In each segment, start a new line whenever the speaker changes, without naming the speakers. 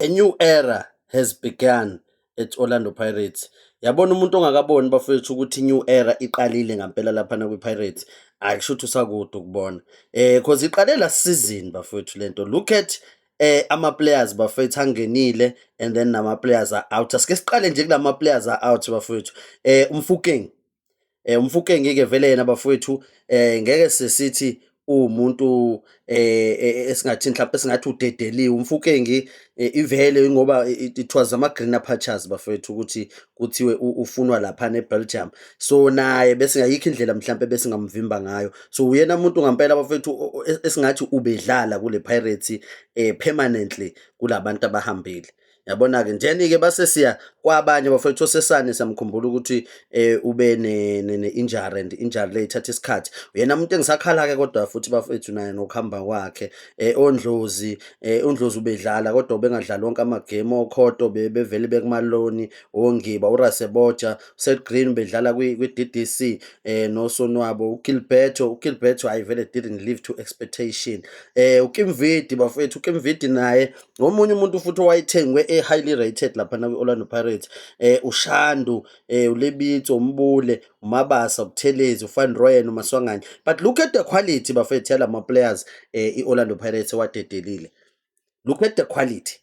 A new era has begun at Orlando Pirates. Yabona umuntu ongakaboni bafethu ukuthi new era iqalile ngampela laphana kwi-Pirates. Akusho ukuthi usakude ukubona. Cause iqale last season bafethu lento. Look at ama-players bafethu angenile and then nama-players are out. Asike siqale nje kulama players are out bafethu. Umfukeng. Umfukeng-ke vele yena bafowethu ngeke sesithi uwumuntu esingathi mhlawumbe esingathi udedeliwe. Umfukeng ivele ngoba it was ama-greener patches bafowethu ukuthi kuthiwe ufunwa laphana eBelgium. So naye bese ngayikho indlela mhlawumbe besingamvimba ngayo. So uyena umuntu ngampela bafowethu esingathi ubedlala kule Pirates permanently kulabantu abahambile. Yabona-ke njeni-ke base siya kwabanye bafowethu oSesane samkhumbula ukuthi ube ne-injury and injury le ithatha isikhathi. Uyena umuntu engisakhala-ke kodwa futhi bafethu naye nokuhamba kwakhe. uNdlozi uNdlozi ubedlala kodwa ubengadlali wonke amagame. oKhoto bevele bekumaloni, oNgiba, uRaseboja, uSeth Green bedlala kwi-DDC noSonwabo, uGilberto hayi vele didn't live to expectation. uKimvidi bafethu, uKimvidi naye omunye umuntu futhi owayethengwe highly rated laphana kwi-Orlando Pirates. uShandu, uLebitso, uMbule, uMabasa, uButhelezi, uVan Rooyen, uMaswanganye. But look at the quality bafethu yalama players i-Orlando Pirates ewadedelile. Look at the quality.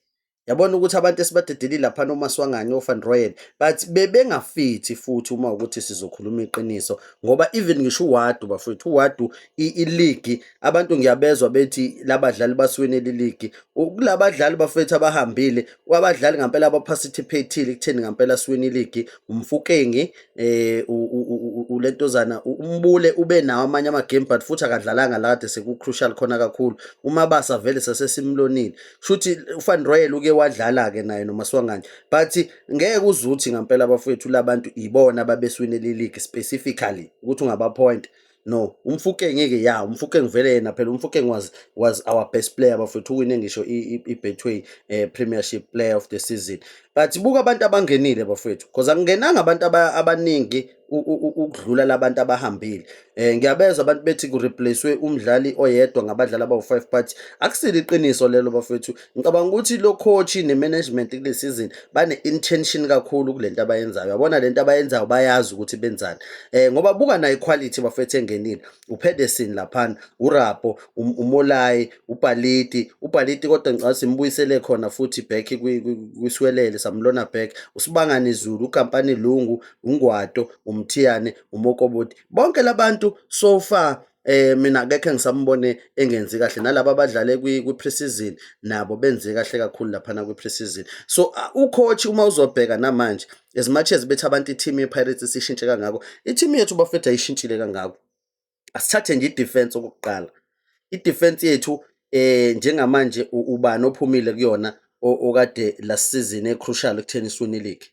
Yabona ukuthi abantu esibadedelile laphana uMaswanganye, oVan Rooyen, but bebengafithi futhi uma ukuthi sizokhuluma iqiniso ngoba even ngisho uWadu bafethu, uWadu i-league abantu ngiyabezwa bethi labadlali basiwinele i-league. Kulabadlali bafethu abahambile, kwabadlali ngampela abaparticipate-ile ekutheni ngampela siwine i-league. Umfukeng ulentozana uMbule ube nawo amanye amagame but futhi akadlalanga la kade seku-crucial khona kakhulu. uMabasa vele sasesimlonile. Shuthi uVan Rooyen uke wadlala-ke naye noMaswanganye, but ngeke uzuthi ngampela bafowethu labantu ibona ababesiwinele i-league specifically ukuthi ungaba-point. No, Umfukeng-ke ya Umfukeng vele yena phela Umfukeng was our best player bafethu, uwine ngisho i-Betway Premiership Player of the Season. But buka abantu abangenile bafethu, cause akungenanga abantu abaningi ukudlula labantu abahambile. Ngiyabezwa abantu bethi ku-replace-we umdlali oyedwa ngabadlali abawu-5 but akusile iqiniso lelo bafethu. Ngicabanga ukuthi lo coach ne-management kule season bane-intention kakhulu kulento abayenzayo. Yabona lento abayenzayo bayazi ukuthi benzani. Ngoba buka nayo iquality bafethu engenile. uPedersen laphana, uRapo, uMolai, uBhaliti kodwa ngicabanga simbuyisele khona futhi back kwiswelele samlona back. uSibangani Zulu, uKampani Lungu, uNgwato, uMthiyane, uMokoboti, bonke labantu so far mina akekho engisambone engenzi kahle. Nalabo abadlale kwi-pre-season nabo benze kahle kakhulu laphana kwi-pre-season. So ucoach uma uzobheka namanje, as much as bethi abantu i-team ye-Pirates isishintshe kangako, i-team yethu bafethu ayishintshile kangako. Asithathe nje i-defense okokuqala. I-defense yethu njengamanje ubani ophumile kuyona okade last season e-crucial ekutheni siwine i-league.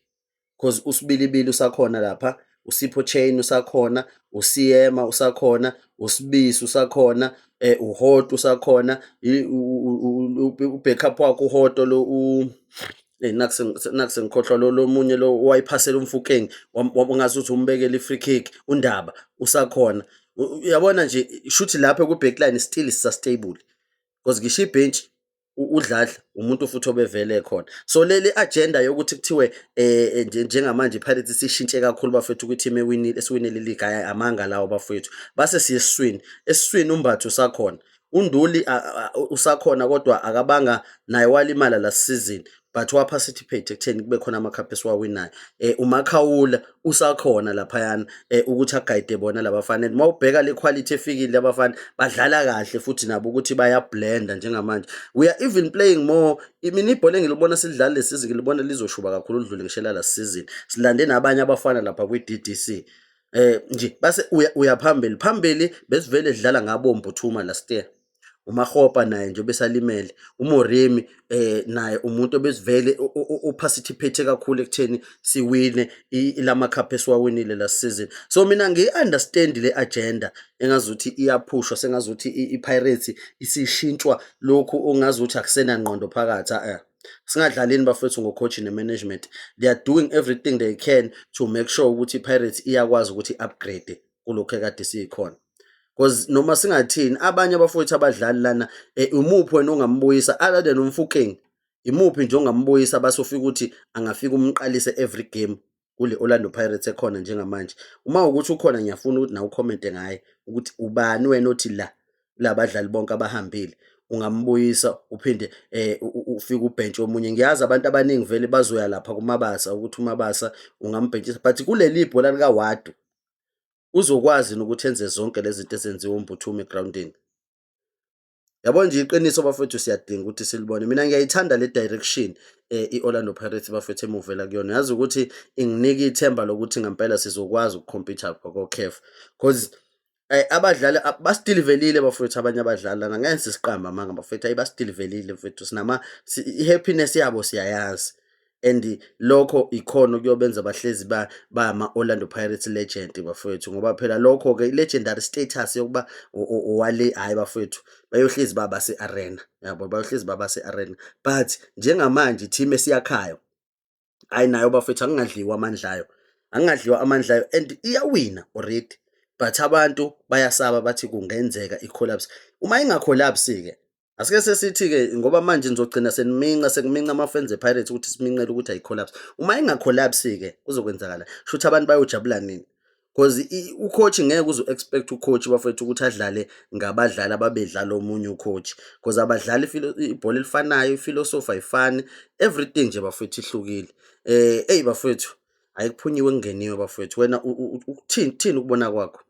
Cause uSibilibili usakhona lapha, uSipho Chain usakhona, uSiyema usakhona, uSibisi usakhona, uHoto usakhona, u-backup wakhe uHoto lo naku sengikhohlwa lo munye lo owayiphasela uMfukeng wangazuthi umbekele i-free kick, uNdaba usakhona. Uyabona nje shuthi lapha ku-backline still is-stable cause ngisho ibhenchi uDladla umuntu futhi obevele khona. So leli agenda yokuthi kuthiwe njengamanje iPirates isishintshe kakhulu bafethu ukuthi team esiwinele i-league amanga lawo bafethu. Base siye esiswini uMbatha usakhona. uNduli usakhona kodwa akabanga naye walimala last season but waparticipate ekutheni kube khona amakhaphi esiwawinayo. uMakhawula usakhona laphayana ukuthi agayide bona labafana. Uma ubheka le quality efikile abafana badlala kahle futhi nabo ukuthi bayablenda njengamanje. We are even playing more. Mina ibhola engilibona silidlala lesi season ngilibona lizoshuba kakhulu udlule ngishela last season. Silande nabanye abafana lapha kwi-DDC. Nje base uya phambili besivele dlala ngabomvu Thuma last year. uMakgopa naye nje besalimele. uMoremi naye umuntu obesivele uparticipate kakhulu ekutheni siwine lama cup esiwawinile last season. So mina ngiyi-understand le agenda engazuthi iyaphushwa, sengazuthi iPirates isishintshwa lokhu ongazuthi akusena ngqondo phakathi. Singadlalini bafethu ngocoach ne-management, they are doing everything they can to make sure ukuthi iPirates iyakwazi ukuthi upgrade kulokho ekade sikhona. Cause noma singathini abanye abafowethu abadlali lana umuphi wena ongambuyisa other than uMfukeng. Imuphi nje ongambuyisa base ufika ukuthi angafika umqalise every game kule Orlando Pirates ekhona njengamanje. Uma ukuthi ukhona ngiyafuna ukuthi nawe ukhomente ngaye ukuthi ubani wena othi la badlali bonke abahambile ungambuyisa uphinde ufike ubhentshi omunye. Ngiyazi abantu abaningi vele bazoya lapha kuMabasa ukuthi uMabasa ungambhentshisa, but kuleli ibhola likaWadu uzokwazi nokuthi enze zonke lezi zinto ezenziwa uMbuthuma egrawundini. Yabo nje iqiniso bafowethu siyadinga ukuthi silibone. Mina ngiyayithanda le direction i-Orlando Pirates bafethu emuvela kuyona. Yazi ukuthi inginika ithemba lokuthi ngempela sizokwazi ukukhompitha ko-CAF cause abadlali basidilivelile bafowethu, abanye abadlali lana ngeke sisiqamba amanga bafowethu, basidilivelile mfethu. I-happiness yabo siyayazi and lokho ikhona kuyobenza bahlezi bama-Orlando Pirates legend bafowethu, ngoba phela lokho-ke i-legendary status yokuba owale hhayi bafowethu bayohlezi base-arena, yabo bayohlezi base-arena. But njengamanje i-team esiyakhayo, hhayi nayo bafowethu akungadliwa amandla ayo and iyawina already, but abantu bayasaba bathi kungenzeka i-collapse. Uma inga-collapse-ke asike sesithi-ke ngoba manje nizogcina sekuminca ama-fans e-Pirates ukuthi simincele ukuthi ayi-collapse. Uma inga-collapse-ke kuzokwenzakala shuthi abantu bayojabula nini? Cause u-coach ngeke uzu-expect u-coach bafowethu ukuthi adlale ngabadlali ababedlala omunye u-coach, cause abadlali ibhola elifanayo, ifilosofi ayifani, everything nje bafowethu ihlukile. Bafowethu ayikuphunyiwe kungeniwe bafowethu. Wena uthini ukubona kwakho?